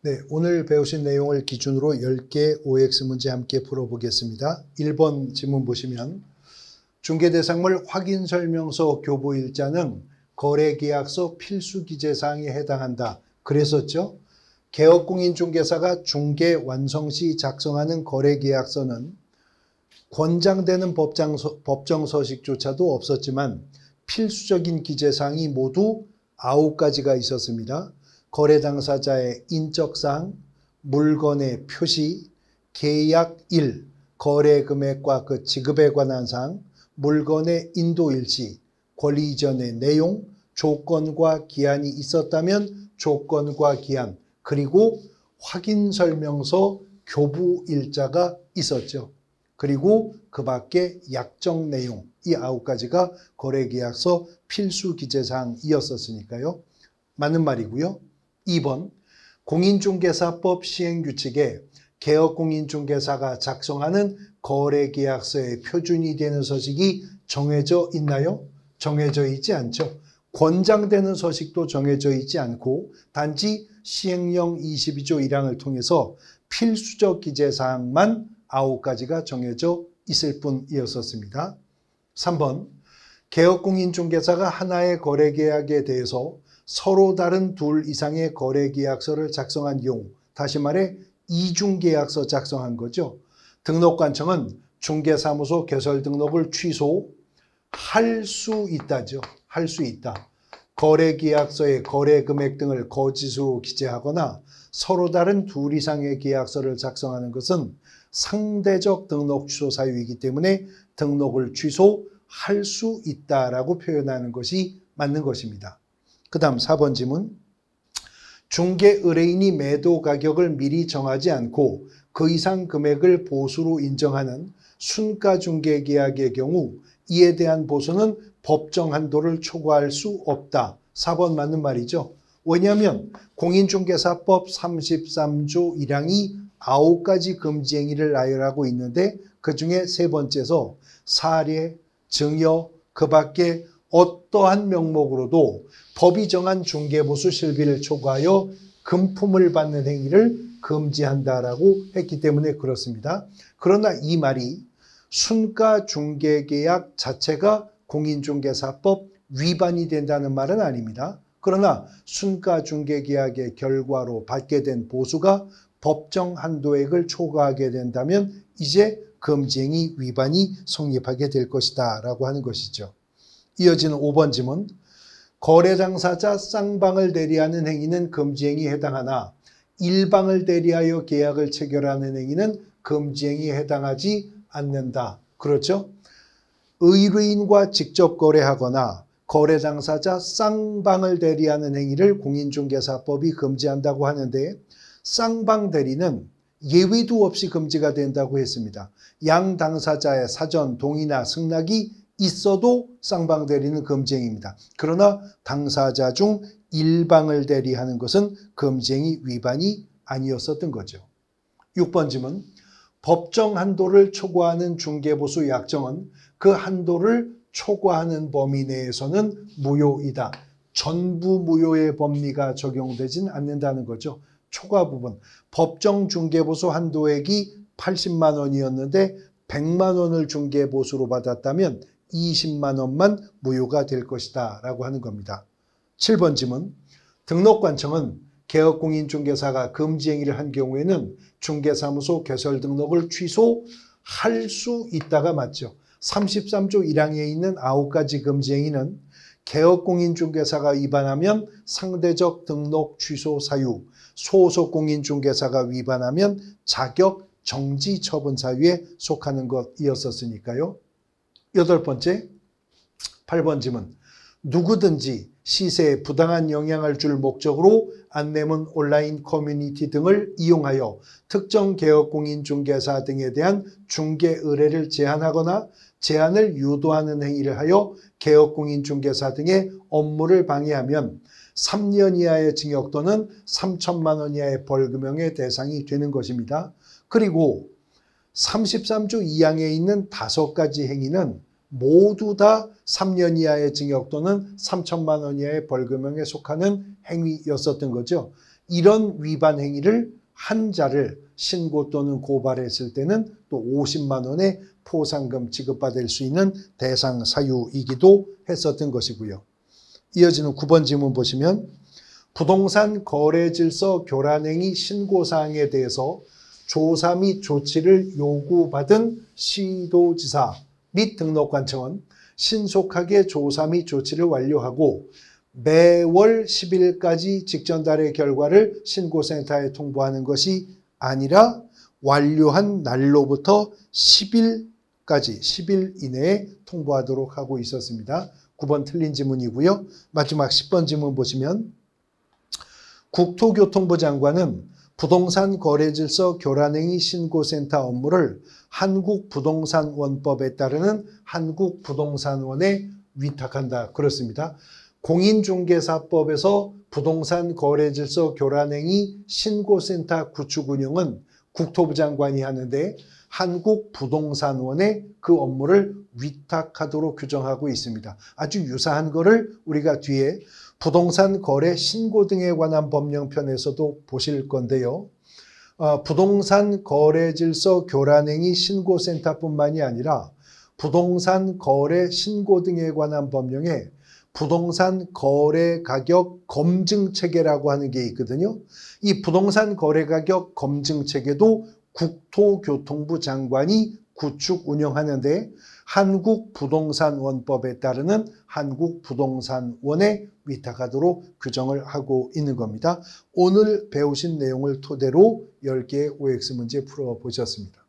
네, 오늘 배우신 내용을 기준으로 10개 OX 문제 함께 풀어보겠습니다. 1번 지문 보시면 중개대상물 확인설명서 교부일자는 거래계약서 필수기재사항에 해당한다. 그랬었죠. 개업공인중개사가 중개 완성 시 작성하는 거래계약서는 권장되는 법정 서식조차도 없었지만 필수적인 기재사항이 모두 9가지가 있었습니다. 거래 당사자의 인적사항, 물건의 표시, 계약일, 거래 금액과 그 지급에 관한 사항, 물건의 인도일시, 권리 이전의 내용, 조건과 기한이 있었다면 조건과 기한, 그리고 확인설명서 교부일자가 있었죠. 그리고 그 밖에 약정 내용, 이 9가지가 거래계약서 필수 기재사항이었었으니까요. 맞는 말이고요. 2번, 공인중개사법 시행규칙에 개업공인중개사가 작성하는 거래계약서의 표준이 되는 서식이 정해져 있나요? 정해져 있지 않죠. 권장되는 서식도 정해져 있지 않고 단지 시행령 22조 1항을 통해서 필수적 기재사항만 9가지가 정해져 있을 뿐이었었습니다. 3번, 개업공인중개사가 하나의 거래계약에 대해서 서로 다른 둘 이상의 거래계약서를 작성한 경우, 다시 말해 이중계약서 작성한 거죠. 등록관청은 중개사무소 개설 등록을 취소할 수 있다죠. 할 수 있다. 거래계약서의 거래금액 등을 거짓으로 기재하거나 서로 다른 둘 이상의 계약서를 작성하는 것은 상대적 등록 취소 사유이기 때문에 등록을 취소할 수 있다라고 표현하는 것이 맞는 것입니다. 그 다음 4번 지문. 중개 의뢰인이 매도 가격을 미리 정하지 않고 그 이상 금액을 보수로 인정하는 순가 중개 계약의 경우 이에 대한 보수는 법정 한도를 초과할 수 없다. 4번 맞는 말이죠. 왜냐하면 공인중개사법 33조 1항이 9가지 금지 행위를 나열하고 있는데 그중에 세 번째에서 사례, 증여, 그 밖에 어떠한 명목으로도 법이 정한 중개보수 실비를 초과하여 금품을 받는 행위를 금지한다라고 했기 때문에 그렇습니다. 그러나 이 말이 순가 중개계약 자체가 공인중개사법 위반이 된다는 말은 아닙니다. 그러나 순가 중개계약의 결과로 받게 된 보수가 법정 한도액을 초과하게 된다면 이제 금지행위 위반이 성립하게 될 것이다 라고 하는 것이죠. 이어지는 5번 지문. 거래 당사자 쌍방을 대리하는 행위는 금지행위에 해당하나 일방을 대리하여 계약을 체결하는 행위는 금지행위에 해당하지 않는다. 그렇죠? 의뢰인과 직접 거래하거나 거래 당사자 쌍방을 대리하는 행위를 공인중개사법이 금지한다고 하는데 쌍방 대리는 예외도 없이 금지가 된다고 했습니다. 양 당사자의 사전 동의나 승낙이 있어도 쌍방 대리는 금지행위입니다. 그러나 당사자 중 일방을 대리하는 것은 금지행위 위반이 아니었었던 거죠. 6번 지문. 법정 한도를 초과하는 중개보수 약정은 그 한도를 초과하는 범위 내에서는 무효이다. 전부 무효의 법리가 적용되진 않는다는 거죠. 초과 부분. 법정 중개보수 한도액이 80만 원이었는데 100만 원을 중개보수로 받았다면 20만 원만 무효가 될 것이다 라고 하는 겁니다. 7번 지문. 등록관청은 개업공인중개사가 금지행위를 한 경우에는 중개사무소 개설 등록을 취소할 수 있다가 맞죠. 33조 1항에 있는 9가지 금지행위는 개업공인중개사가 위반하면 상대적 등록 취소 사유, 소속공인중개사가 위반하면 자격 정지 처분 사유에 속하는 것이었었으니까요. 8번째, 8번 지문. 누구든지 시세에 부당한 영향을 줄 목적으로 안내문 온라인 커뮤니티 등을 이용하여 특정 개업공인중개사 등에 대한 중개 의뢰를 제한하거나 제한을 유도하는 행위를 하여 개업공인중개사 등의 업무를 방해하면 3년 이하의 징역 또는 3천만 원 이하의 벌금형의 대상이 되는 것입니다. 그리고 33조 2항에 있는 5가지 행위는 모두 다 3년 이하의 징역 또는 3천만 원 이하의 벌금형에 속하는 행위였었던 거죠. 이런 위반 행위를 한자를 신고 또는 고발했을 때는 또 50만 원의 포상금 지급받을 수 있는 대상 사유이기도 했었던 것이고요. 이어지는 9번 지문 보시면 부동산 거래질서 교란행위 신고사항에 대해서 조사 및 조치를 요구받은 시도지사 및 등록관청은 신속하게 조사 및 조치를 완료하고 매월 10일까지 직전달의 결과를 신고센터에 통보하는 것이 아니라 완료한 날로부터 10일까지 10일 이내에 통보하도록 하고 있었습니다. 9번 틀린 지문이고요. 마지막 10번 지문 보시면 국토교통부 장관은 부동산 거래질서 교란행위 신고센터 업무를 한국부동산원법에 따르는 한국부동산원에 위탁한다. 그렇습니다. 공인중개사법에서 부동산 거래질서 교란행위 신고센터 구축 운영은 국토부 장관이 하는데 한국부동산원에 그 업무를 위탁하도록 규정하고 있습니다. 아주 유사한 거를 우리가 뒤에 부동산 거래 신고 등에 관한 법령편에서도 보실 건데요. 부동산 거래질서 교란행위 신고센터뿐만이 아니라 부동산 거래 신고 등에 관한 법령에 부동산 거래 가격 검증 체계라고 하는 게 있거든요. 이 부동산 거래 가격 검증 체계도 국토교통부 장관이 구축 운영하는데 한국부동산원법에 따르는 한국부동산원에 위탁하도록 규정을 하고 있는 겁니다. 오늘 배우신 내용을 토대로 10개의 OX 문제 풀어보셨습니다.